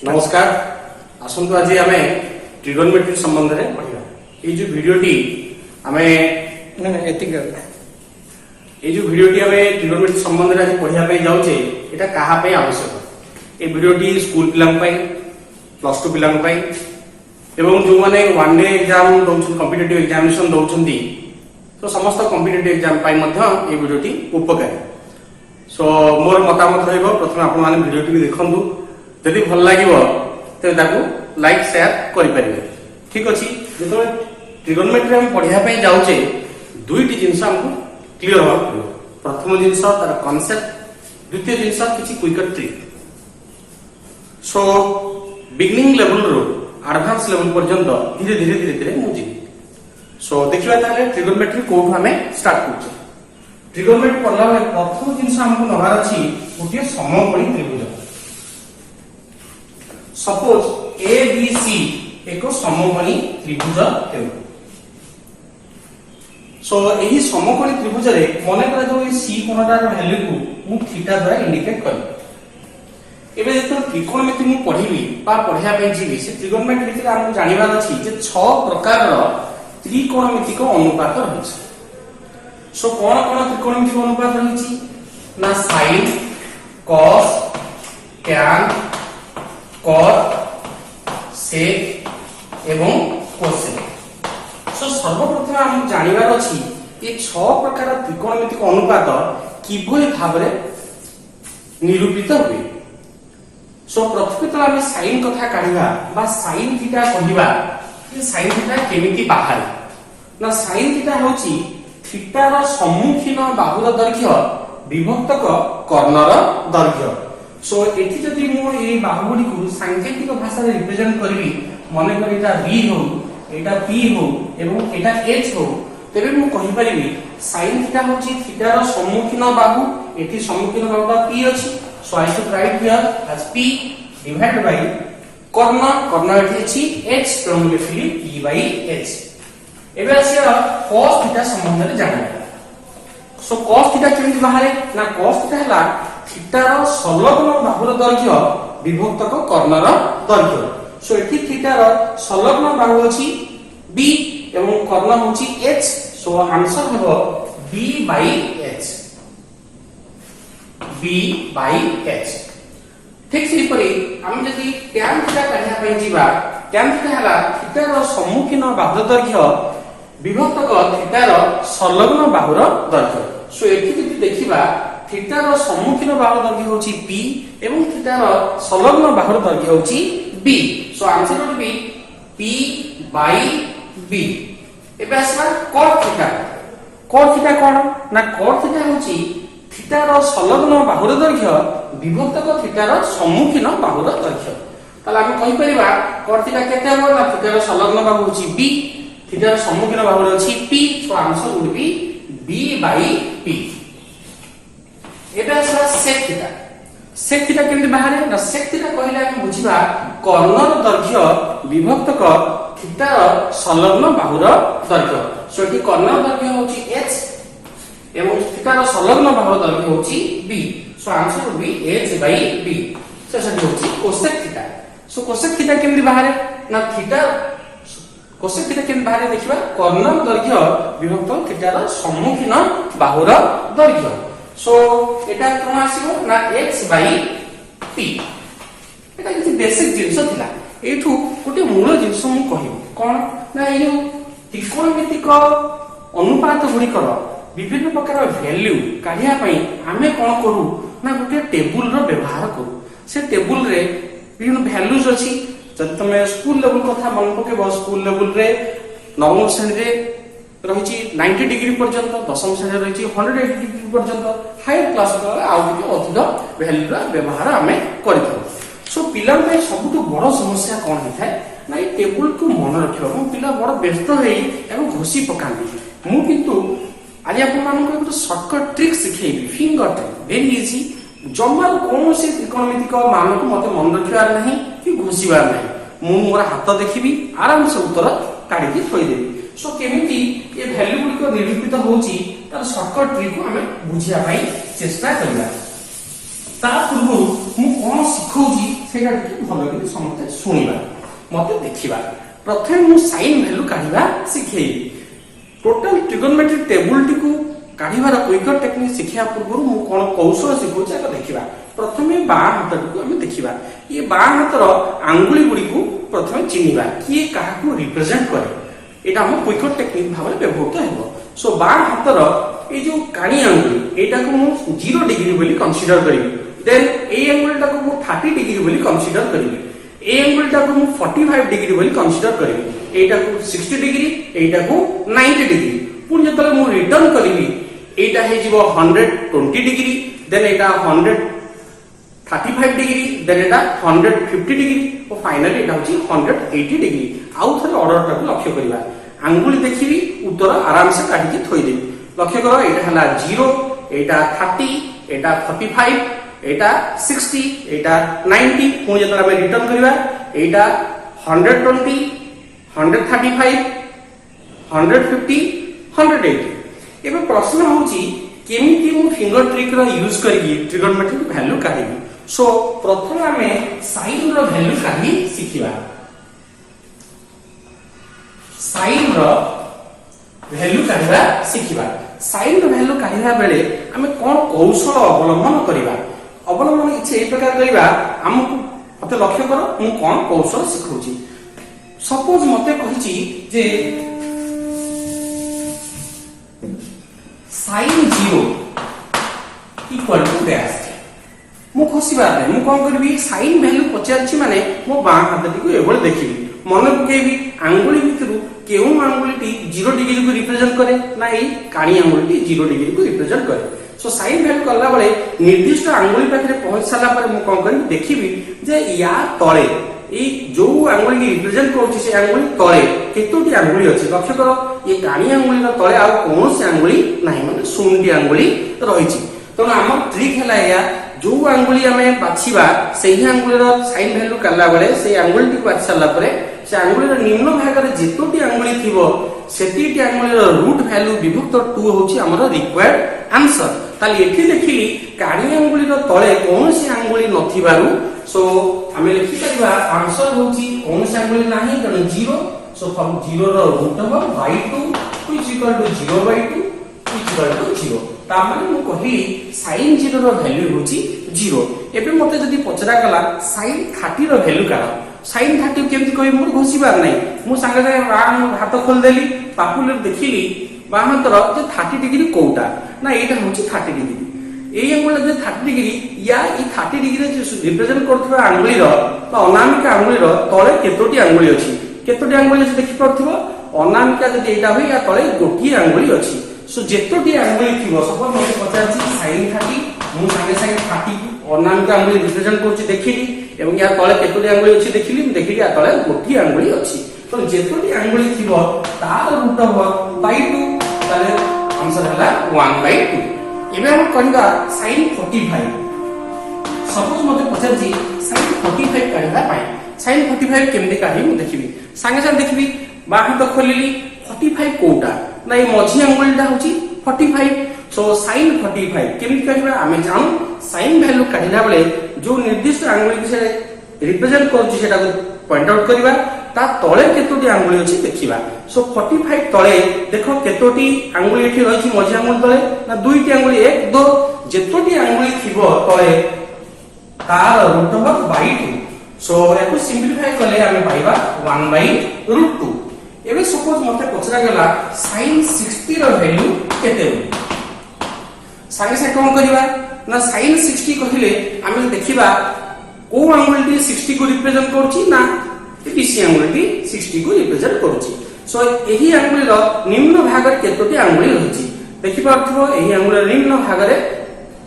नमस्कार आसंतु आज आम ट्रिगोनोमेट्री संबंध में पढ़ा ये जो वीडियोटी आम ये जो वीडियोटी आम ट्रिगोनोमेट्री संबंध में आज पढ़ाई जाऊे यहाँ क्या आवश्यक ये वीडियोटी स्कूल पिला प्लस टू पिला जो मैंने वन डे एग्जाम दौरान कॉम्पिटिटिव एग्जामिनेशन दौरान तो समस्त कॉम्पिटिटिव एग्जाम ये वीडियोटी उपकारी सो मोर मतामत प्रथम आपने वीडियोटी देखु जदि भल लगे तो लाइक शेयर करें ठीक अच्छे जो ट्रिगोनोमेट्री हम पढ़ाई जाऊे दुईट जिनस आमको क्लीयर हाँ पड़ो प्रथम जिनस तार कॉन्सेप्ट द्वितीय जिनस किसी quicker trick so beginning level रो एडवांस लेवल पर्यंत धीरे धीरे धीरे धीरे मुझे सो देखा ट्रिगोनोमेट्री कौन आम स्टार्ट कर ट्रिगोनोमेट्री पढ़ला बेले प्रथम जिनस आमको नबार अच्छी गोटे समकोणी त्रिभुज सपोज ए बी सी एक समकोणी त्रिभुज है सो यही समकोणी त्रिभुज रे मन करा जो सी कोणटार वैल्यू को मु थीटा द्वारा इंडिकेट करी एबे जेतो त्रिकोणमिति मु पढिबी बा पढिया पे जीवी से त्रिकोणमिति भितर हमहु जानिबार अछि जे 6 प्रकार रो त्रिकोणमिति को अनुपात रहछि सो कोन कोन त्रिकोणमिति को अनुपात रहछि ना sin cos tan cot sec एवं cosec सो सर्वप्रथम हम जानिबार अछि ये 6 प्रकार त्रिकोणमिति को अनुपात किभली भाबरे निरूपित हुए सो प्रथम तो हम sin कथा काढिबा बा sin थीटा कहिबा कि sin थीटा केमिति बाहर ना sin थीटा होछि थीटा रो सम्मुखीन बाहुर दैर्घ्य विभक्तक कर्णर दैर्घ्य सो एठी जदि मो ए बाहुगुडी को सांकेतिक भाषा रे रिप्रेजेंट करबी माने कर एटा b हो एटा p हो एवं एटा h हो तेबे मु कहि परिबी sin थीटा होछि थीटा रो सम्मुखीन बाहु एठी सम्मुखीन बाहुटा p अछि so I should write here as p divided by कर्ण कर्ण एठी अछि h तो मु लिखली p बाय h एबे आसिया cos थीटा संबंध रे जानिबा सो cos थीटा केमिति बाहरे ना cos थीटा हला थीटार संलग्न बाहुर दैर्घ्य विभक्तक कर्णर दैर्घ्य सो एठी थीटार संलग्न बाहु अछि b एवं कर्ण होछि h सो आंसर हेबो b by h b by h ठीक सेहि परि हम जदि tan थीटा काढिया पय जीवा tan थीटा हला थीटार सम्मुखीन बाहुर दैर्घ्य विभक्तक थीटार संलग्न बाहुर दैर्घ्य सो एठी जदि देखिबा थीटार सम्मुखीन बाहुर दैर्घ्य होछि p एवं थीटार संलग्न बाहुर दैर्घ्य होछि b so answer will be p by b एबे आसबा cos थीटा कोन ना cos थीटा होछि थीटार संलग्न बाहुर दैर्घ्य विभक्तक थीटार सम्मुखीन बाहुर दैर्घ्य ताला हम कहि परिबा cos थीटा केते हो ना थीटार संलग्न बाहु होछि b थीटार सम्मुखीन बाहुर अछि p so answer will be b by p एबे आसला sec थीटा केमति बाहरे ना sec थीटा कहिला हम बुझिबा कर्णर दैर्घ्य विभक्तक थीटार संलग्न बाहुर दैर्घ्य सो एठी कर्णर दैर्घ्य होछि h एवं थीटार संलग्न बाहुर दैर्घ्य होछि b so answer will be h by b so सेठी होछि cosec theta so cosec theta केमति बाहरे ना थीटा cosec थीटा केमति बाहरे देखिबा कर्णर दैर्घ्य विभक्त थीटार सम्मुखीन बाहुर दैर्घ्य सो एटा कोन आसीबो ना x बाय p एटा किछि बेसिक जिंस थिला एठू गोटे मूल जिंस मु कहिबो कोन ना ए त्रिकोणमितिक अनुपात गुडी कर विभिन्न प्रकार वैल्यू काढिया पई आमे कोन करू ना गोटे टेबुल रो व्यवहार करू से टेबुल रे विभिन्न वैल्यूज अछि जब तमे स्कूल लेवल कथा मन पके स्कूल लेवल रे नवम श्रेणी रे रहिछि 90 डिग्री पर्यंत दशम श्रेणी रहिछि 180 डिग्री पर्यंत हायर क्लास आउ के अधिक वैल्यू रा व्यवहार हमें करिथौ सो पिला में सबटु बड़ समस्या कोन हिथाय ना ए टेबुल को मन रखियो हम पिला बड़ व्यस्त हेई एवं घोसी पकांदी मु किंतु आज आपन मान को एक शॉर्टकट ट्रिक सिखेबी फिंगर ट्रिक वेरी इजी जम्मा कोन से त्रिकोणमितिक मान को मते मन रखिबार नहीं कि घोसीबार नहीं मु मोर हाथ देखिबी आराम से उत्तर काढी के थोई देबी सो केमिति ये वैल्यू गुडी को निरूपित होची तार शॉर्टकट ट्रिक को हमें बुझिया पई चेष्टा करबा ता पूर्व मु कोन सिखौची सेटा भलो कि समझते सुनिबा मते देखिबा। प्रथमे मु साइन वैल्यू काढिबा सिखेई। टोटल ट्रिगोनोमेट्री टेबुल टिकु काढिबार क्विकर टेक्निक शिखिया पूर्व मु कोन कौशल सिखौची आक देखिबा। प्रथमे बा हातटुकु हम देखिबा। ये बा हातर आंगुली गुडी को प्रथमे चिनिबा कि काहाकू रिप्रेजेंट करे। एटा हम क्विकर टेक्निक भाबरे व्यवहृत हेबो। सो बा हातर ए जो कानी आंगुली एटा को मु 0 डिग्री बोली कंसीडर करिबी। देन ए आंगुल टा को मु 30 डिग्री बोली कंसीडर करिबी। ए आंगुल टा को मु 45 डिग्री बोली कंसीडर करिबी। एटा को 60 डिग्री एटा को 90 डिग्री। पुन जतले मु रिटर्न करिबी एटा हे जीवो 120 डिग्री देन एटा 135 डिग्री देन एटा 150 डिग्री और फाइनली एटा होची 180 डिग्री। आउ थरे ऑर्डर टा लक्ष्य करिबा। आंगुली देखिबी उत्तर आराम से काटी के थोई देबी। लक्ष्य करो एटा हला 0 एटा 30 एटा 45 एटा 60 एटा 90 पुन जतले हम रिटर्न करिबा एटा 120 135 150 180। एबे प्रश्न होची केमिति मु फिंगर ट्रिक रो यूज करी ट्रिगोनोमेट्रिक वैल्यू काढिबी। सो प्रथम हमें साइन रो वैल्यू काढी सिखिबा। साइन रो वैल्यू काढिबा सिखिबा। साइन रो वैल्यू काढिबा बेले हमें कोन कौशल अवलंबन करिबा। अवलंबन इच्छे ए प्रकार करिबा हमकु मते लक्ष्य करो मु कोन कौशल सिखौची। सपोज मते कहिची जे sin 0 इक्वल टू डैश मु खोसिबा नै मु कोन करबी साइन वैल्यू पचारछि माने मो बा हातटी को एबल देखिबी मन पकेबी आंगुली भितरु केउ आंगुलीटी 0 डिग्री को रिप्रेजेंट करे ना एई काणी आंगुलीटी 0 डिग्री को रिप्रेजेंट करे। सो साइन वैल्यू करला बळे निर्दिष्ट आंगुली पाखरे पहुंच साला पर मु कोन करबी देखिबी जे या तळे ए जो आंगुली की रिप्रेजेंट करछि से आंगुली तळे केतोटी आंगुली अछि। लक्ष्य करो ये काणी आंगुली रो तळे आ कोन से आंगुली नाही माने शून्यटी आंगुली रहिछि। तो हम ट्रिक हला या जो आंगुली हमें बाछिबा सेही आंगुली रो साइन वैल्यू करला बळे से आंगुली टी बाछि साला परे से आंगुली रो निम्न भाग रे जेतोटी आंगुली थिबो सेतीटी आंगुली रो रूट वैल्यू विभक्त 2 होछि हमर रिक्वायर्ड आंसर। ताली एठी देखिली काणी आंगुली रो तळे कोन से आंगुली नथिबारु सो हमें लिखि परिबा आंसर होछि कोन से आंगुली नाही तने 0। सो फ्रॉम 0 रो root over by 2 which equal to 0 by 2 which equal to 0। ता माने मु कहि sin 0 रो वैल्यू होछि 0। एबे मते जदी पचरा गला sin 30 रो वैल्यू काढ। sin 30 केमति कहि मोर घोसिबार नै मु संगे संगे हाथ खोल देली पापुल देखिली बाहतर जे 30 डिग्री कोउटा ना एटा होछि 30 डिग्री। एई आंगुल जे 30 डिग्री या ई 30 डिग्री जे रिप्रेजेंट करथबा आंगुली रो बा अनामिका आंगुली रो तळे केतोटी आंगुली अछि केतोटी आंगुली जे देखि परथबो अनामिका जदि एटा होई या तळे गोटी आंगुली अछि। सो जेतोटी आंगुली थिबो सपोज मते पचारछि sin 30 मु संगे संगे 30 अनामिका आंगुली रिप्रेजेंट करछि देखिली एवं या तळे केतोटी आंगुली अछि देखिली या तळे गोटी आंगुली अछि। तो जेतोटी आंगुली थिबो तार रूट ओवर by 2 ताले आंसर हला 1 by 2। एबे हम करिबा sin 45। सपोज मते पचारछि sin 45 काढिबा पाई sin 45 केमदे काढी मु देखिबी संगे संगे देखिबी बा हाथ खोलिली 45 कोटा ना ए मझी आंगुलटा होची 45। सो sin 45 केमदे काढिबा आमे जानु sin वैल्यू काढिला बेले जो निर्दिष्ट आंगुली के से रिप्रेजेंट करछि सेटा को पॉइंट आउट करिबा ता तळे केतोटी आंगुली अछि देखिबा। सो 45 तळे देखो केतोटी आंगुली एठी रहिछि मझी आंगुल तळे ना दुईटी आंगुली 1 2 जेतोटी आंगुली थिबो तळे तार रूट ओवर by 2। सो एको सिंपलीफाई करले हमें पाइबा 1 by √2। एबे सपोज मते पचरा गला sin 60 रो वैल्यू केते हो संगे से कोन करिबा ना sin 60 कहिले हमें देखिबा को आंगुलटी 60 को रिप्रेजेंट करछि ना बीसी आंगुलटी 60 को रिप्रेजेंट करछि। सो एही आंगुली रो निम्न भाग रे केतोटी आंगुली रहिछि देखि पारथबो एही आंगुली रो निम्न भाग रे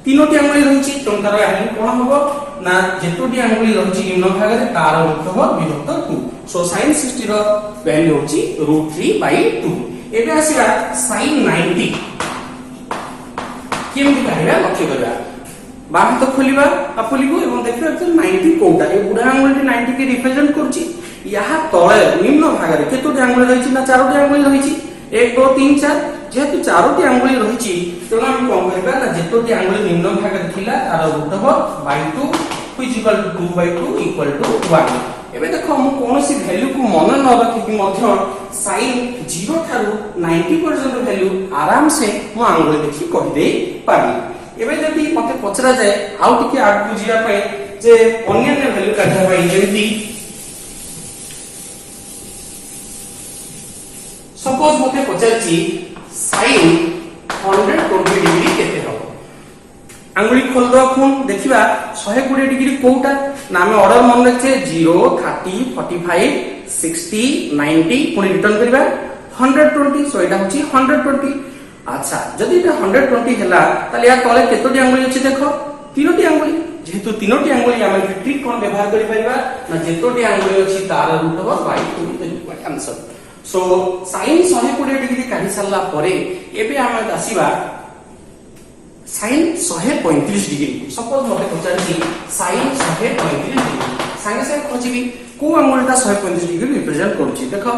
तीनोटी आंगुली रहिछि तो तार वैल्यू कोन होबो ना जेतोटी आंगुली रहिछि निम्न भाग रे तार रूट ओवर विभक्त 2। सो sin 60 रो वैल्यू होछि √3 by 2। एबे आसीबा sin 90 केमति कहबा लक्ष्य करबा बा हाथ खोलिबा आपुलिगो एवं देखिबा 90 कोटा ए बुढा आंगुलटी 90 के रिप्रेजेंट करछि। यहा तळे निम्न भाग रे केतोटी आंगुली रहिछि ना चारोटी आंगुली रहिछि 1 2 3 4 जेतु चारोटी आंगुली रहिछि तेना हम कोन करबा ना जेतोटी आंगुली निम्न भाग रे थिला तार root over by 2 which equal to 2/2 equal to 1 एबे देखो हम कोनोसी वैल्यू को मन न रखि कि मध्य sin 0 थारु 90 पर्यंत वैल्यू आराम से मो आंगुल देखि कहि दे पाबी एबे जति मते पचरा जाय आउ टिके आग बुझिया पय जे अन्य वैल्यू काढा पय जेति सपोज मते पचारची sin 120 डिग्री केते हो आंगुली खोल दो खून देखिबा 120 डिग्री कोउटा ना हम ऑर्डर मन रखे 0 30 45 60 90 पुनी रिटर्न करबा 120 सो एटा होची 120 अच्छा जदी एटा 120 हैला ताले या तळे केतोटी आंगुली अछि देखो तीनोटी आंगुली जेहेतु तीनोटी आंगुली हम ट्रिक कोन व्यवहार करि परिबा ना जेतोटी आंगुली अछि तार root over by 2 the answer so sin 120 degree काढी सारला परे एबे हम आसीबा sin 135 डिग्री सपोज मते पचारची sin 135 डिग्री संगे संगे खोजिबी को आंगुलटा 135 डिग्री रिप्रेजेंट करछि देखो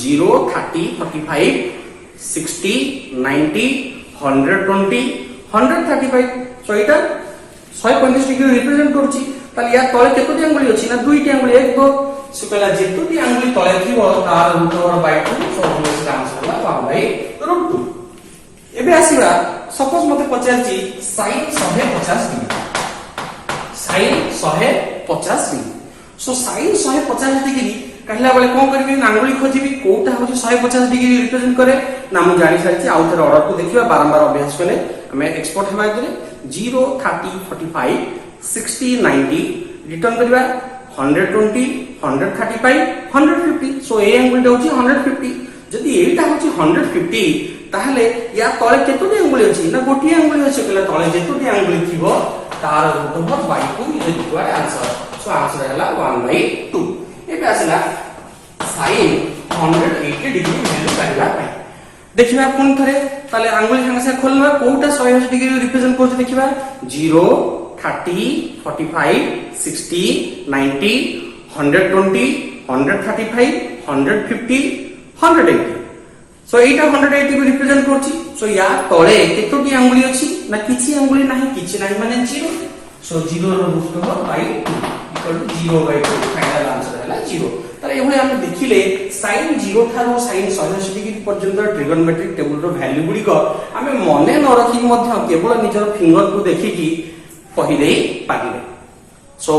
0 30 45 60 90 120 135 सो एटा 135 डिग्री रिप्रेजेंट करछि ताले या तळे केतोटी आंगुली अछि ना दुईटी आंगुली एक दो सो कहला जेतोटी आंगुली तळे थिबो तार रूट ओवर बाय 2 सो हमर आंसर ला 1 बाय रूट 2 एबे आसीबा सपोज मते पचारची sin 150 degree sin 150 degree so sin 150 degree कहला बेले कोन करबी आंगुली खोजिबी कोटा होची 150 डिग्री रिप्रेजेंट करे ना हम जानि सारची आउ थर ऑर्डर को देखिबा बारंबार अभ्यास कले हमें एक्सपोर्ट हेबा करे 0 30 45 60 90 रिटर्न करबा 120 135 150 सो ए आंगुल होची 150 जदी एटा होची 150 ताहले या तळे केतोटी आंगुली अछि ना गोटी आंगुली अछि कहला तळे जेतोटी आंगुली थिबो तार root over by 2 is equal answer so answer हैला 1/2 एबे आसला sin 180 डिग्री वैल्यू काढला देखिबा कोन थरे ताले आंगुली संगे से खोलना कोटा 180 डिग्री रिप्रेजेंट करछ देखिबा 0 30 45 60 90 120 135 150 180 सो एटा 180 को रिप्रेजेंट करछि सो या तळे केतोटी आंगुली अछि ना किछि आंगुली नाही किछि नाही माने 0 सो 0 रो root over by 2 equal to 0/2 final answer हैला 0 तर एभले हम देखिले sin 0 थारो sin 180 डिग्री पर्यंत ट्रिगोनोमेट्रिक टेबल रो वैल्यू गुडी को हमें मने न रखि मध्य केवल निजर फिंगर को देखि कि कहि देई पागिले सो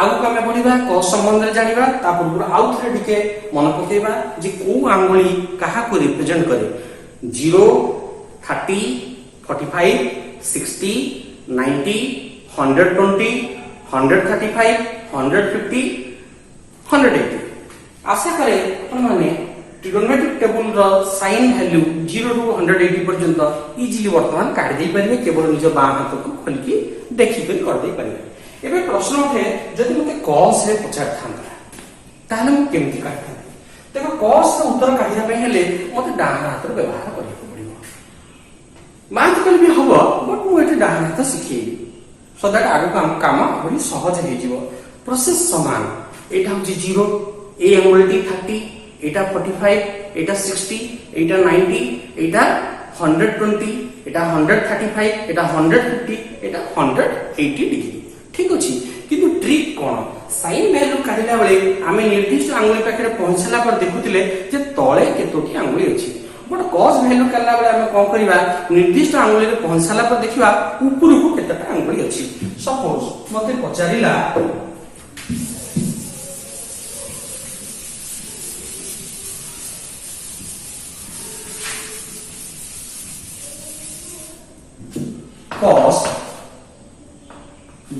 आउ हमें पढिबा को संबंध रे जानिबा ता पूर्व आउ थरे टिके मन पकेबा जे को आंगुली कहा को रिप्रेजेंट करे 0 30 45 60 90 120 135 150 180 आशा करे अपन माने trigonometric table rho sine value 0 रु 180 पर्यंत इजीली वर्तमान काढ दे परिबे केवल निज बा हाथ को खोल के देखि कर दे परिबे एबे प्रश्न उठे जदि मते cos रे पचार थांता ताले मु केमति काढता देखो cos रो उत्तर काढिया पे हेले मते डाहाण हाथ रो व्यवहार करियो पड़िबो मैथमेटिकल भी हबो बट मु एटे डाहाण हाथ सिखी सो दैट आगु काम बड़ी सहज हे जिवो प्रोसेस समान एटा होची 0 ए एंगुलटी 30 एटा 45 एटा 60 एटा 90 एटा 120 एटा 135 एटा 150 एटा 180 डिग्री ठीक अछि किंतु ट्रिक कोन साइन वैल्यू काढिला बेले आमे निर्दिष्ट आंगुली पाखरे पहुंचला पर देखुतिले जे तळे केतोटी आंगुली अछि बट cos वैल्यू काढला बेले आमे कोन करिबा निर्दिष्ट आंगुली रे पहुंचला पर देखिबा ऊपर को केतटा आंगुली अछि सपोज मते पचारिला cos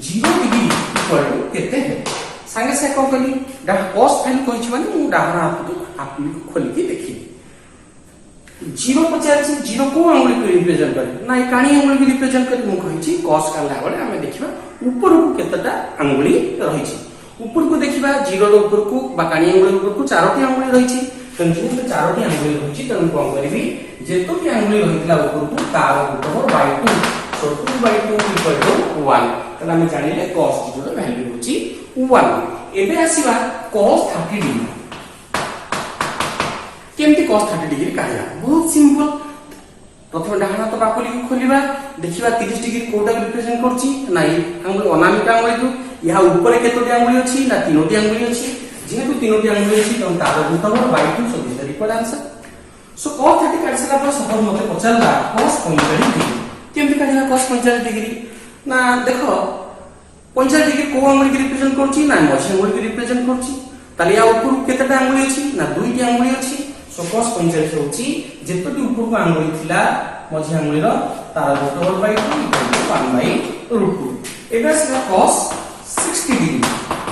0 डिग्री इक्वल टू केते है संगे से कोन कली डा cos वैल्यू कोइ छ माने मु डाहरा हाथ को आपली को खोली के देखि 0 पचार छी 0 को आंगुली को रिप्रेजेंट करे ना कानी आंगुली को रिप्रेजेंट करे मु कहि छी cos काला बेले हमें देखिबा ऊपर को केतटा आंगुली रहि छी ऊपर को देखिबा 0 रो ऊपर को बा कानी आंगुली ऊपर को चारोटी आंगुली रहि छी कंटिन्यू तो चारोटी आंगुली रहि छी तनु कोन करबी जेतोटी आंगुली रहितला ऊपर को तार ऊपर बाय 2 सो 2/2 इक्वल टू 1 तला हम जानिले cos 0 रो वैल्यू होची 1 एबे आसीबा cos 30 डिग्री केमती cos 30 डिग्री कहला बहुत सिंपल प्रथम डाहाण हाथ पापुली को खोलिबा देखिबा 30 डिग्री कोटा रिप्रेजेंट करछि ना ये आंगुल अनामिका आंगुल को या ऊपर केतोटी आंगुल अछि ना तीनोटी आंगुल अछि जेहेतु तीनोटी आंगुल अछि त तार root by 2 so this the required answer so cos 30 काटला पर सपोज मते पचारला cos 45 डिग्री केमति काढिला cos 45 डिग्री ना देखो 45 डिग्री को आंगुल के रिप्रेजेंट करछि ना मझी आंगुल के रिप्रेजेंट करछि ताले या ऊपर केतेटा आंगुल अछि ना दुईटी आंगुल अछि सो cos 45 होछि जेतोटी ऊपर को आंगुल थिला मझी आंगुल रो तार रूट बाय 2 1 बाय √2 एबे से cos 60 डिग्री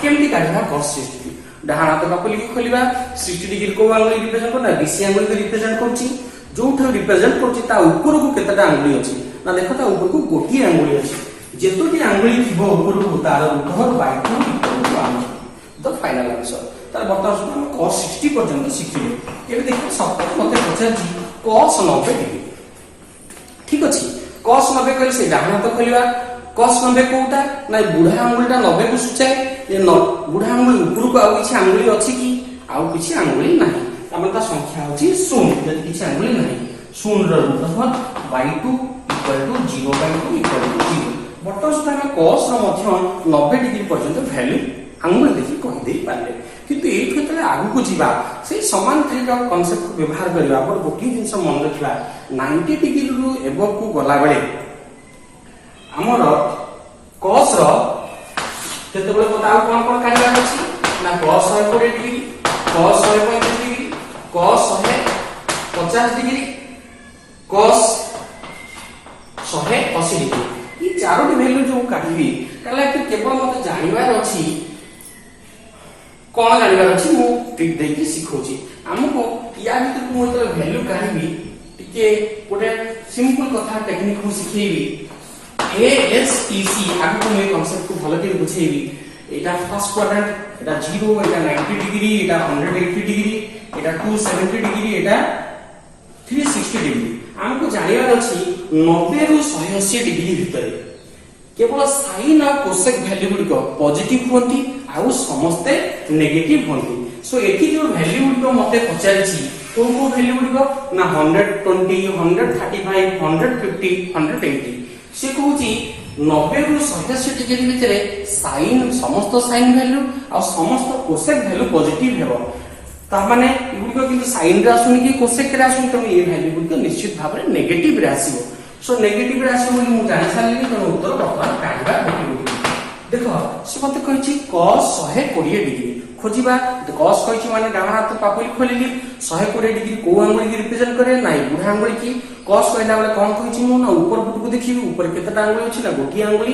केमति काढिला cos 60 डिग्री डाहाण हाथ पापुली को खोलिबा 60 डिग्री को आंगुल रिप्रेजेंट करना बीसी आंगुल के रिप्रेजेंट करछि जो ठ रिप्रेजेंट करछि ता ऊपर को केतेटा आंगुल अछि ना देखो ता ऊपर को गोटी आंगुल अछि जेतोटी आंगुल थिबो ऊपर को तार root by 2 1 the final answer तार बर्तमान हम cos 60 पर्यंत शिखिले एबे देखो सब मते पछाछि cos 90 डिग्री ठीक अछि cos 90 कहले से डाहाण हाथ खोलिबा cos 90 कोटा ना बुढ़ा आंगुलटा 90 को सूचाए ये बुढ़ा आंगुल ऊपर को आउ किछि आंगुल अछि कि आउ किछि आंगुल नाही हमर ता संख्या होछि 0 जदि किछि आंगुल नाही 0 ର root by 2 equal to 0 by 2 equal to 0 बर्तमान सुधा हम cos ର ମଧ୍ୟ 90 डिग्री पर्यंत वैल्यू आंगुल देखि कहि देई पाले किंतु एई क्षेत्र आगु को जीवा से समान ट्रिक ऑफ कांसेप्ट को व्यवहार करबा पर गोटी जिंस मन रखला 90 डिग्री रु एबव को गला बेले हमर cos रो केते बेले बताओ कोन काढिबा अछि ना cos 120 degree cos 135 degree cos 150 degree cos 180 degree ई चारोटी वैल्यू जो काढिबी कला केवल मते जानिबार अछि कोन जानिबार अछि मु ट्रिक देकी सिखौची हमको या भीतर को मते वैल्यू काढिबी टिके गोटे सिंपल कथा टेक्निक को सिखेबी ASTC आगु को कांसेप्ट को भलो के बुझेबी एटा फर्स्ट क्वाड्रेंट एटा 0 एटा 90 डिग्री एटा 180 डिग्री एटा 270 डिग्री एटा 360 डिग्री हमको जानिबार अछि 90 रु 180 डिग्री भीतर केवल साइन और कोसेक वैल्यू गुडी को पॉजिटिव होंती आउ समस्ते नेगेटिव होंती सो एठी जो वैल्यू गुडी को मते पचारछि कोन को वैल्यू गुडी को ना 120 135 150 180 से कहूची 90 रु 180 डिग्री भितरे साइन समस्त साइन वैल्यू और समस्त कोसेक वैल्यू पॉजिटिव हेबो ता माने इगुडी को किंतु साइन रे आसुनी कि कोसेक रे आसुनी त ए वैल्यू गुडी को निश्चित भाबरे नेगेटिव रे आसीबो सो नेगेटिव रे आसीबो मु जानि सारली त उत्तर बर्तमान काढिबा देखो से मते कहिछि cos 120 डिग्री खोजिबा cos कहिछि माने डाहाण हाथ पापुली खोलिली 120 डिग्री को आंगुल की रिप्रेजेंट करे नाइ बुढ़ा आंगुल की cos कहला बेले कोन कहिछि मु ना ऊपर बुट को देखिबी ऊपर केतेटा आंगुल अछि ना गोटी आंगुल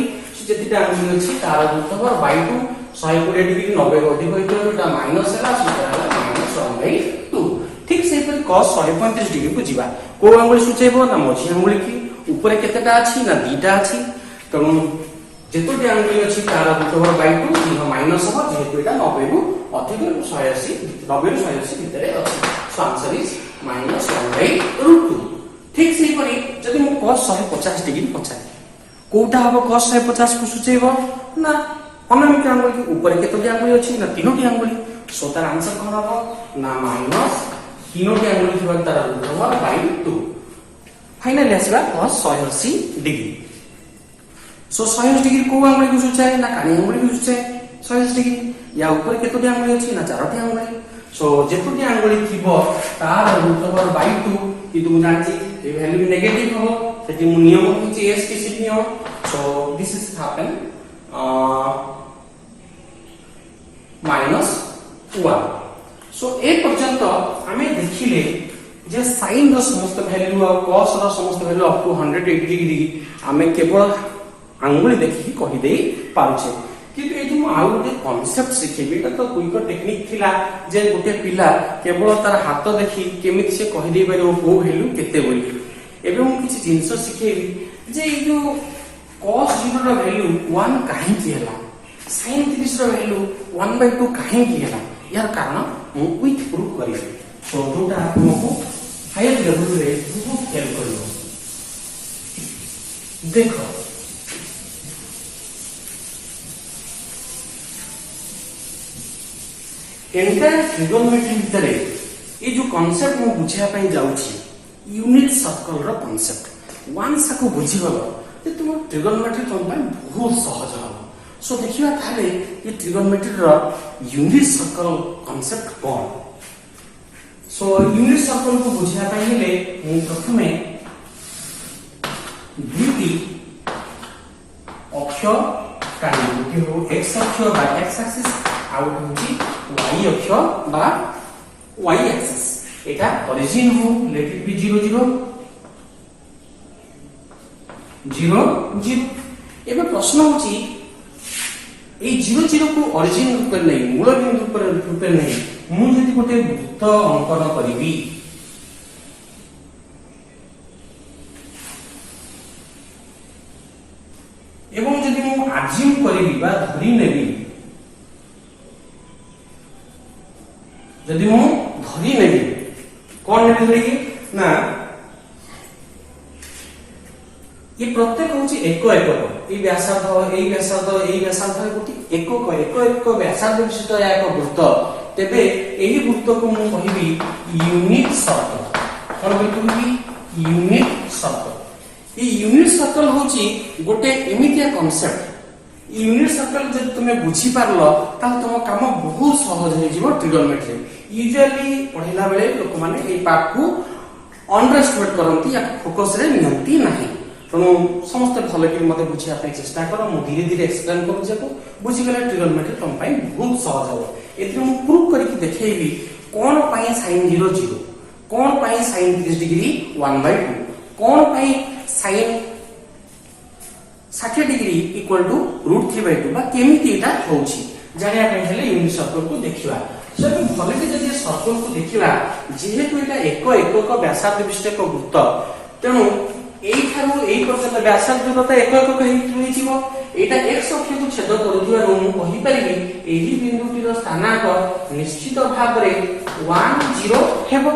जेतिटा आंगुल अछि तार रूट बाय 2 120 डिग्री 90 अधिक होइतो एटा माइनस हला सुता हला -1/2 ठीक से पर cos 135 डिग्री को जीवा को आंगुल सुचेबो ना मझी आंगुल की ऊपर केतेटा अछि ना दीटा अछि त जेतोटी आंगुल अछि तार रूट बाय 2 यह माइनस हो जेतु एटा 90 रु अधिक 180 90 रु 180 भितरे अछि सो आंसर इज -1/2 ठीक से परी जदि मु cos 150 डिग्री पचारे कोटा हबो cos 150 को सुचेबो ना अनामिक आंगुल के ऊपर केतोटी आंगुल अछि ना तीनोटी आंगुल सो तार आंसर कोन हबो ना माइनस तीनोटी आंगुल थिबा तार रूट बाय 2 फाइनली आसीबा cos 180 डिग्री सो 180 डिग्री को आंगुल को सुचाए ना कानी आंगुल को सुचाए 180 डिग्री या ऊपर केतोटी आंगुल अछि ना चारोटी आंगुल सो जेतोटी आंगुल थिबो तार रूट बाय 2 कि तुम जानछि ए वैल्यू नेगेटिव हो सेति मु नियम होछि ASTC नियम सो दिस इज हैपन -1 सो ए पर्यंत हमें देखिले जे साइन रो समस्त वैल्यू और cos रो समस्त वैल्यू अप टू 180 डिग्री हमें केवल आंगुल देखि कहि देई पाउछे किंतु एठी मु आउ गोटे कांसेप्ट सिखेबी त तो कुइको टेक्निक थिला जे गोटे पिला केवल तार हाथ देखि केमिति से कहि देई परबो को वैल्यू केते बोली एबे मु किछि जिंस सिखेबी जे ई जो cos 0 रो वैल्यू 1 काहे कि हला sin 30 रो वैल्यू 1/2 काहे कि हला यार कारण मु विथ प्रूफ करी तो जोटा आपको हायर लेवल रे बहुत हेल्प करियो देखो एंटायर ट्रिगोनोमेट्री भितर ये जो कांसेप्ट मु बुझिया पई जाउछि यूनिट सर्कल रो कांसेप्ट वंस को बुझीगल जे तुम ट्रिगोनोमेट्री तुम ପାଇଁ बहुत सहज हो सो देखिबा ताले ये ट्रिगोनोमेट्री रो यूनिट सर्कल कांसेप्ट कोन सो यूनिट सर्कल को बुझिया ପାଇଁ हेले मु प्रथमे दुईटी अक्ष काढी कि हो x अक्ष बा x एक्सिस आउट होची y अक्ष बा y एक्सिस एटा ओरिजिन हो लेट इट बी 0 0 0 0 एबे प्रश्न होची ए 0 0 को ओरिजिन रूप नै मूल बिंदु पर रूप नै मु जदि गोटे वृत्त अंकन करिवि एवं जदि मु आज्यूम करिवि बा धरि नेबि जदि मु धरि नेबि कोन नेबि धरि ना ये प्रत्येक होची एको एकक ए व्यासार्ध गोटी एकक एक व्यासार्ध विशिष्ट या एक वृत्त तेबे एही वृत्त को मु कहिबी यूनिट सर्कल कोन कहिबी यूनिट सर्कल ये यूनिट सर्कल होची गोटे एमितिया कांसेप्ट यूनिट सर्कल जब तुमे बुझी पारलो ता तुम काम बहुत सहज हो जीवो ट्रिगोनोमेट्री यूजुअली पढिला बेले लोक माने ए पार्ट को अंडरस्टैंड करंती या फोकस रे नियंती नाही तनु समस्त भले कि मते बुझिया पे चेष्टा करो मु धीरे धीरे एक्सप्लेन करू जाको बुझी गले ट्रिगोनोमेट्री तुम पई बहुत सहज हो एथि मु प्रूव करके देखैबी कोन पई sin 0 0 कोन पई sin 30 डिग्री 1/2 कोन पई sin 60 डिग्री इक्वल टू √3/2 बा केमिति एटा होउची जानिया पे हेले यूनिट सर्कल को देखिबा सो भले कि जदि सर्कल को देखिबा जेहेतु एटा एक व्यासार्ध विशिष्ट एक वृत्त तेनु एई थारु एई पर्यंत व्यासार्ध दूरता एक होई जीवो एटा x अक्ष को छेद करूथिबा मु कहि परिबी एही बिंदुटीर स्थानांक निश्चित भाव रे 1 0 हेबो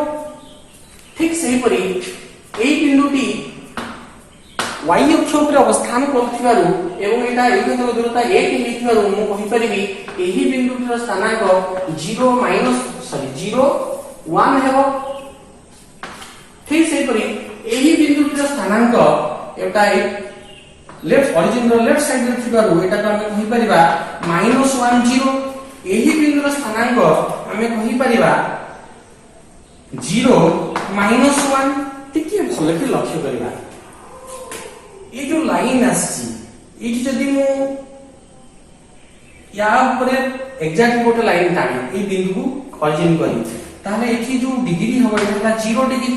ठीक सही परी एई बिंदुटी y अक्ष पर अवस्थान करथिबारु एवं एटा एई दूरता 1 हेथिबारु मु कहि परिबी एही बिंदुटीर स्थानांक 0 1 हेबो ठीक सही परी एही बिंदुटीर स्थानांक एटा लेफ्ट ओरिजिन रो लेफ्ट साइड रे थिबारु एटा हम कहि परिबा -1 0 एही बिंदुर स्थानांक हम कहि परिबा 0 -1 टिके भले कि लक्ष्य करिबा ये जो लाइन आसी एठी जदी मु या ऊपर एग्जैक्ट गोटे लाइन टाणी ए बिंदु को ओरिजिन करी ताले एठी जो डिग्री होबा एटा 0 डिग्री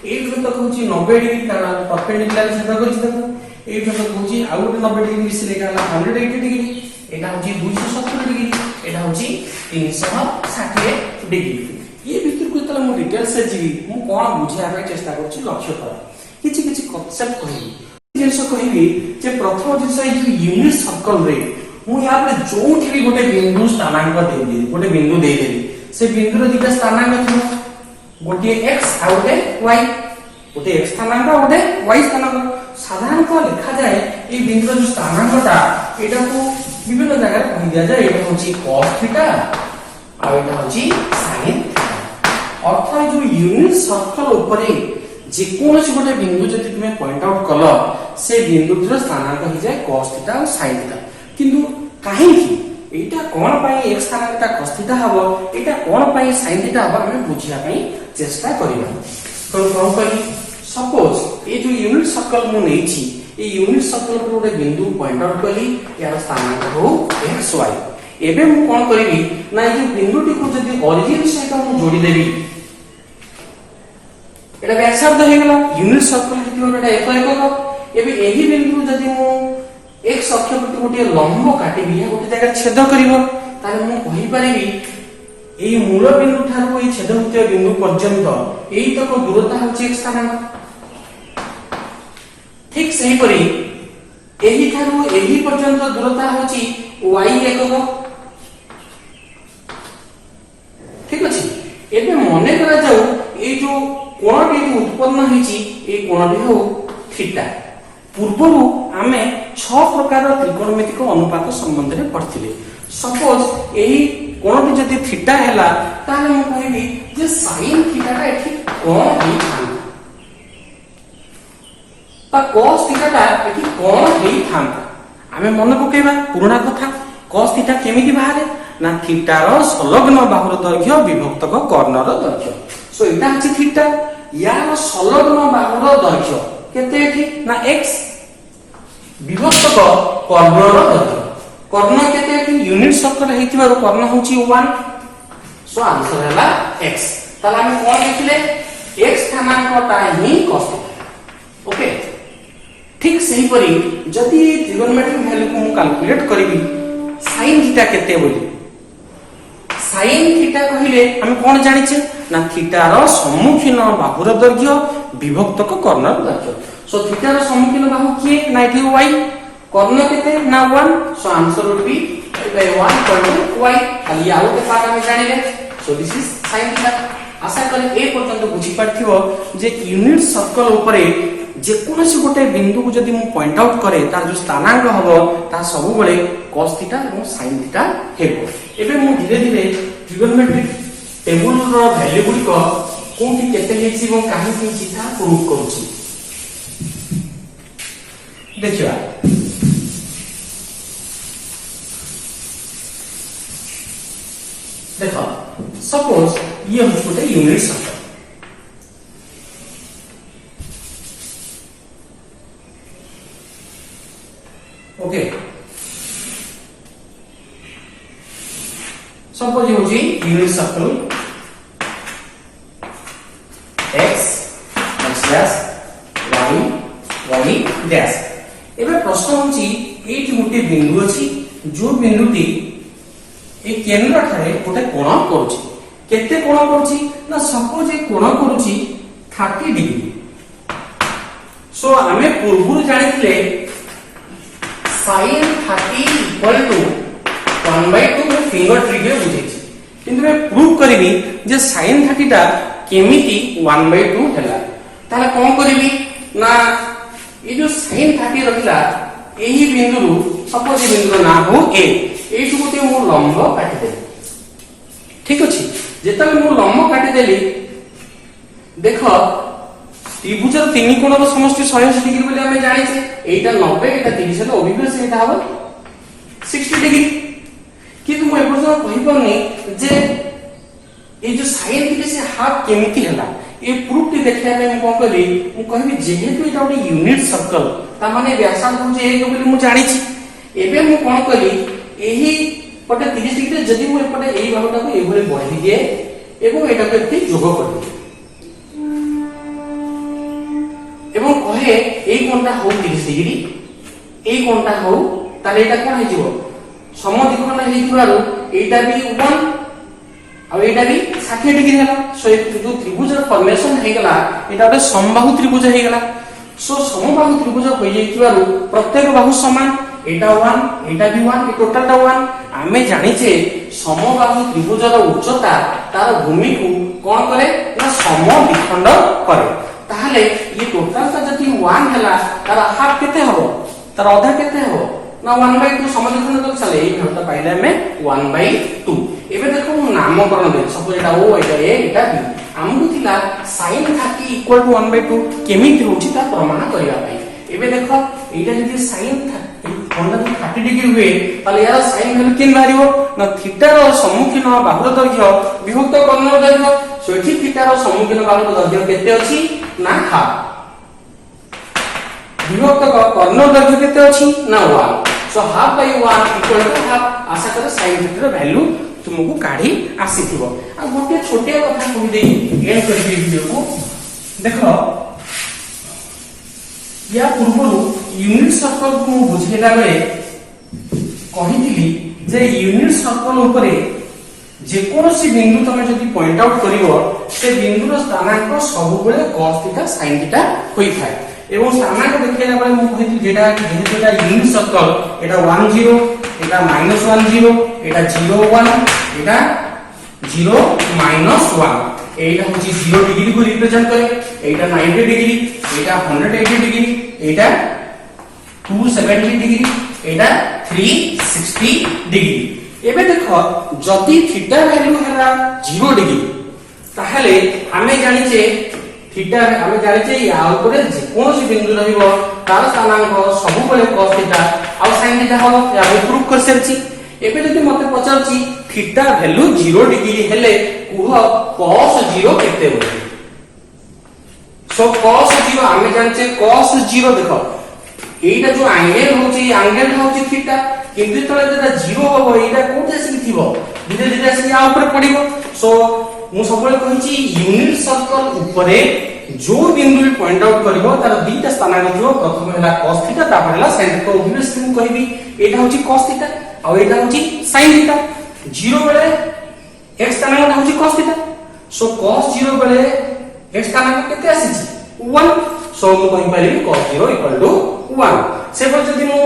एई तो कहूची 90 डिग्री कारण परपेंडिकुलर छेद करछि देखो एई तो कहूची आउट 90 डिग्री मिसले गाला 180 डिग्री एटा होची 270 डिग्री एटा होची 360 डिग्री ये भीतर को तला मु डिटेल से जीवी मु कोन बुझिया पे चेष्टा करछि लक्ष्य कर किछि किछि कांसेप्ट कहिबी जिंस कहिबी जे प्रथम जिंस ए यूनिट सर्कल रे मु यहाँ पे जोठी भी गोटे बिंदु स्थानांक देबी गोटे बिंदु दे देबी से बिंदु रो दिटा स्थानांक थिबो गोटे x आ गोटे y गोटे x स्थानांक गोटे y स्थानांक साधारणतः लिखा जाए ए बिंदु जो स्थानांकटा एटा को विभिन्न जगह कहि दिया जाए एटा होची cos थीटा आ एटा होची sin अर्थ जो यूनिट सर्कल ऊपर जे कोनोसी गोटे बिंदु जति तुमे पॉइंट आउट कलो से बिंदुटीर स्थानांक हि जाए cos थीटा और sin थीटा किंतु काहे कि एटा कोन पई x स्थानांकटा cos थीटा हबो एटा कोन पई sin थीटा हबो हम बुझिया पई चेष्टा करिबा तो कोन कहि सपोज ए जो यूनिट सर्कल मु नै छी ए यूनिट सर्कल पर गोटे बिंदु पॉइंट आउट कली यार स्थानांक हो x y एबे मु कोन करिवि ना ए जो बिंदुटी को जदी ओरिजिन सहित मु जोडी देबी एटा व्यासार्ध हे गेला यूनिट सर्कल जति एटा एक एबे एही बिंदु जदी मु x अक्ष प्रति गोटे लंब काटिबि या गोटे जगह छेद करिवो ताले मु कहि परिबि एई मूल बिंदु थारु एई छेद होते बिंदु पर्यंत एई तक दूरता होची x स्थानांक ठीक सही परी एही थारु एही पर्यंत दूरता होची y एकक ठीक अछि एबे मने करा जाऊ एई जो कोणटी उत्पन्न होईची ए कोणटी हो थीटा पूर्वरु आमे 6 प्रकार त्रिकोणमितिक अनुपात संबंध रे पढ़थिले सपोज एही कोणटी जदी थीटा हैला ताले हम कहबी जे sin थीटा टा एठी कोण ही थान ता cos थीटा एठी कोन हेई थांता आमे मन पकेबा पुराना कथा cos थीटा केमिति बाहरे ना थीटा रो संलग्न बाहुर दैर्घ्य विभक्तक कर्णर दैर्घ्य सो एटा अछि थीटा यार संलग्न बाहुर दैर्घ्य केते एठी ना x विभक्तक कर्णर दैर्घ्य कर्ण केते एठी यूनिट सर्कल हेतिबार कर्ण होची 1 सो आंसर हैला x ताला हम कोन लिखले x स्थानांकटा ही cos थीटा ओके ठीक सही परी जदि ट्रिगोनोमेट्रिक वैल्यू को हम कैलकुलेट करबी sin थीटा केते बोली sin थीटा कहिले हम कोन जानि छे ना थीटा रो सम्मुखीन बाहुर दैर्घ्य विभक्तक कर्णर दैर्घ्य सो थीटा रो सम्मुखीन बाहु किए ना इथि y कर्ण केते ना 1 so answer would be by 1.y खाली आउ के पार्ट हम जानिले so this is sin theta आशा करी ए पर्यंत बुझी पारथिबो जे यूनिट सर्कल ऊपरे जे कोनोसी गोटे बिंदु को जदि मु पॉइंट आउट करे तार जो स्थानांक हबो ता सब बेले cos थीटा और sin थीटा हेबो एबे मु धीरे धीरे ट्रिगोनोमेट्रिक टेबल रो वैल्यू गुडी को कोठी केते हेछि এবং काहे हेछि ता प्रूव करूछि देखिबा देखो सपोज ये हम गोटे यूनिट सर्कल ओके सपोज होची unit circle x dash y dash एबे प्रश्न होची एठी गोटे बिंदु अछि जो बिंदुटी ए केंद्र ठारे गोटे कोण करूची केते कोण करूची ना सपोज ए कोण करूची 30 डिग्री सो हमें पूर्व जानिथिले sin 30 equal to 1/2 में फिंगर ट्रिक रे बुझेछि किंतु मैं प्रूव करबी जे sin 30 टा केमिति 1/2 हैला ताला कोन करबी ना ए जो sin 30 रहिला एही बिंदु सपोज ए बिंदु ना हो a एठु गोटे मो लंब काटि दे ठीक अछि जेतले मो लंब काटि देली देखो त्रिभुजर तीन कोणर समष्टि 180 डिग्री बोली हमें जानि छे एटा 90 एटा 30 हेले ऑब्वियसली एटा हबो 60 डिग्री किंतु मो एपर्सन कहि परनी जे ए जो sin थीटा से हाफ केमिति हला ए प्रूफ टी देखिया में हम कोन करी मु कहबी जेहेतु एटा ओटे यूनिट सर्कल ता माने व्यासार्ध होचे 1 बोली मु जानि छी एबे मु कोन करी एही पटे 30 डिग्री जदि मु एपटे एही भागटा को एभले बढ़ी दिए एवं एटा को एति जोग कर एवं कहे एई कोणटा हो 30 डिग्री एई कोणटा हो ताले एटा कोन हे जिवो समद्विखंड हे जिवारो एटा भी 1 आ एटा भी 60 डिग्री हला सो जो त्रिभुज फॉर्मेशन हे गला एटा ओटे समबाहु त्रिभुज हे गला सो समबाहु त्रिभुज होई जिवारो प्रत्येक बाहु समान एटा 1 एटा भी 1 ए टोटल टा 1 आमे जानि छे समबाहु त्रिभुजर उच्चता तार भूमि को कोन करे ना समद्विखंड करे ताहले ये टोटल ता जति 1 हला तार हाफ केते हबो तार आधा केते हबो ना 1/2 समद्विखंड तो चले एई भागटा पाइले हमें 1/2 एबे देखो नामकरण दे सपोज एटा ओ एटा ए एटा बी हमकु थिला sin 30 इक्वल टू 1/2 केमिति होची ता प्रमाण करिया भाई एबे देखो एटा जति sin 30 डिग्री हुए ताले यार sin वैल्यू किन बारिवो ना थीटा रो सम्मुखीन बाहुर दैर्घ्य विभक्त कर्णर दैर्घ्य सो एठी थीटा रो सम्मुखीन बाहुर दैर्घ्य केते अछि ना हाफ विभक्त कर्णर दैर्घ्य केते अछि ना 1 so half by 1 equal to half आशा करे sin थीटा रो वैल्यू तुमको काढी आसीथिबो आ गोटे छोटे कथा कहि देई एंड करि वीडियो को देखो या पूर्वरु यूनिट सर्कल को बुझेला बेले कहिथिली जे यूनिट सर्कल ऊपरे जे कोनोसी बिंदु तमे जदि पॉइंट आउट करिवो से बिंदुर स्थानांक सब बेले cos थीटा sin थीटा होई थाए एवं स्थानांक देखैला बेले मु कहिथि जेटा जेटा यूनिट सर्कल एटा 10 एटा -10 एटा 01 एटा 0 -1 एटा होची 0 डिग्री को रिप्रेजेंट करे एटा 90 डिग्री एटा 180 डिग्री एटा 270 डिग्री एटा 360 डिग्री एबे देखो जति थीटा वैल्यू हला 0 डिग्री ताहले हमें जानि छे थीटा आम जाने या जेकोसी बिंदु रहिबो तार स्थानांक सब बेले cos थीटा आ sin थीटा हो या प्रूव कर सारछि। एबे जदि मते पचारछि थीटा वैल्यू 0 डिग्री हेले कुह cos 0 केते हो। सो cos 0 आम जानचे cos 0 देखो एटा जो एंगल होची एंगल होची थीटा किंतु तळे जेटा 0 होबो एटा कोठे आसी थिबो धीरे धीरे आसी आ ऊपर पडिबो। सो मु सबले कहिची यूनिट सर्कल ऊपरे जो बिंदु पॉइंट आउट करबो तार दुईटा स्थानांक जो प्रथम हैला cos थीटा तापर हैला sin थीटा ओबियसली मु कहबी एटा होची cos थीटा आ एटा होची sin थीटा। 0 बेले x स्थानांक होची cos थीटा। सो cos 0 बेले x स्थानांक केते आसीची 1। सो मु कहि पारिबी cos 0 = 1। से पर जदि मु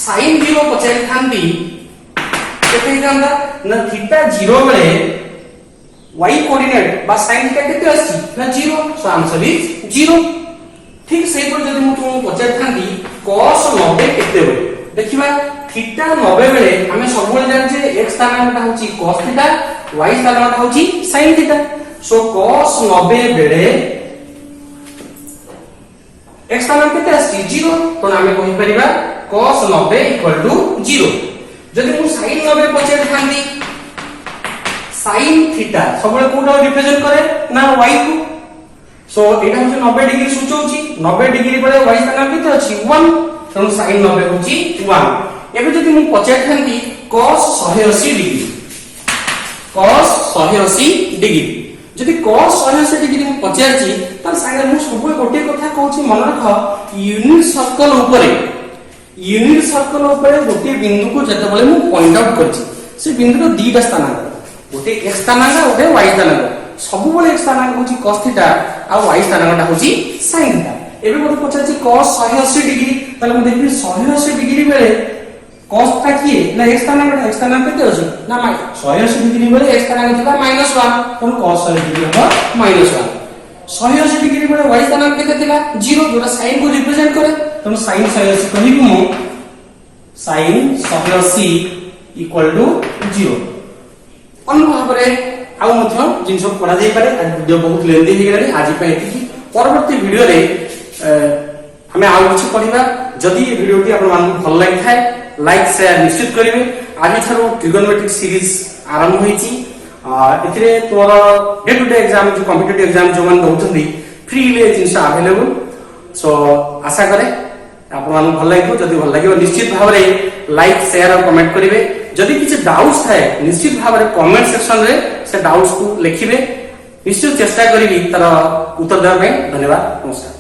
sin 0 पचारि थांती केते हितांदा ना थीटा 0 बेले y कोऑर्डिनेट बा sin थीटा केते आसी ना 0। So answer is 0। ठीक से पर जदि मु तुम पचारि थांती cos 90 केते हो देखिबा थीटा 90 बेले हमें सब बेले जान जे x स्थानांक होची cos थीटा y स्थानांक होची sin थीटा। सो cos 90 बेले x स्थानांक केते आसी 0 तो हमें कहि परिबा cos 90 = 0। जदि मु sin 90 पचारि थांती sin थीटा सब बेले कोटा रिप्रेजेंट करे ना y को। सो एटा होची 90 डिग्री सूचौची 90 डिग्री बेले y स्थानांक केते अछि 1 तो sin 90 होची 1। एबे जदि मु पचारि थांती cos 180 डिग्री cos 180 डिग्री जदि cos 180 डिग्री मु पचारची त संगे मु सब गोटे कथा कहूची मन रख यूनिट सर्कल ऊपर गोटे बिंदु को जते बेले मु पॉइंट आउट करची से बिंदु रो दीटा स्थानांक गोटे x स्थानांक गोटे y स्थानांक सब बेले x स्थानांक होची cos थीटा आ y स्थानांक होची sin थीटा। एबे मते पचारची cos 180 डिग्री तले मु देखबी 180 डिग्री बेले cos ता किए ना x स्थानांक केते अछि ना 180 डिग्री बेले x स्थानांक थिला -1 तो cos 180 डिग्री हो -1। 180 डिग्री बेले y स्थानांक केते थिला 0 जोटा sin को रिप्रेजेंट करे तो sin 180 कहिबी मु sin 180 = 0। अन्य भाबरे आउ मथो जिंस पढा जाई पारे वीडियो बहुत लेंदी हे गेलानी आज पे एति परवर्ती वीडियो रे हमें आउ कुछ पढिबा। जदि ये वीडियोटी आपन मान भल लागि थाए लाइक शेयर निश्चित करिवे। आज थारो ट्रिगोनोमेट्रिक सीरीज आरंभ होईची एथिरे तोर डे टू डे एग्जाम जो कॉम्पिटिटिव एग्जाम जो मान दोउछंदी फ्रीली जिंस अवेलेबल। सो आशा करे आपन मान भल लागि जदि भल लागि निश्चित भाबरे लाइक शेयर और कमेंट करिवे। जदि किछ डाउट्स थाए निश्चित भाबरे कमेंट सेक्शन रे से डाउट्स को लिखिबे निश्चित चेष्टा करिवि तार उत्तर देबा। धन्यवाद नमस्कार।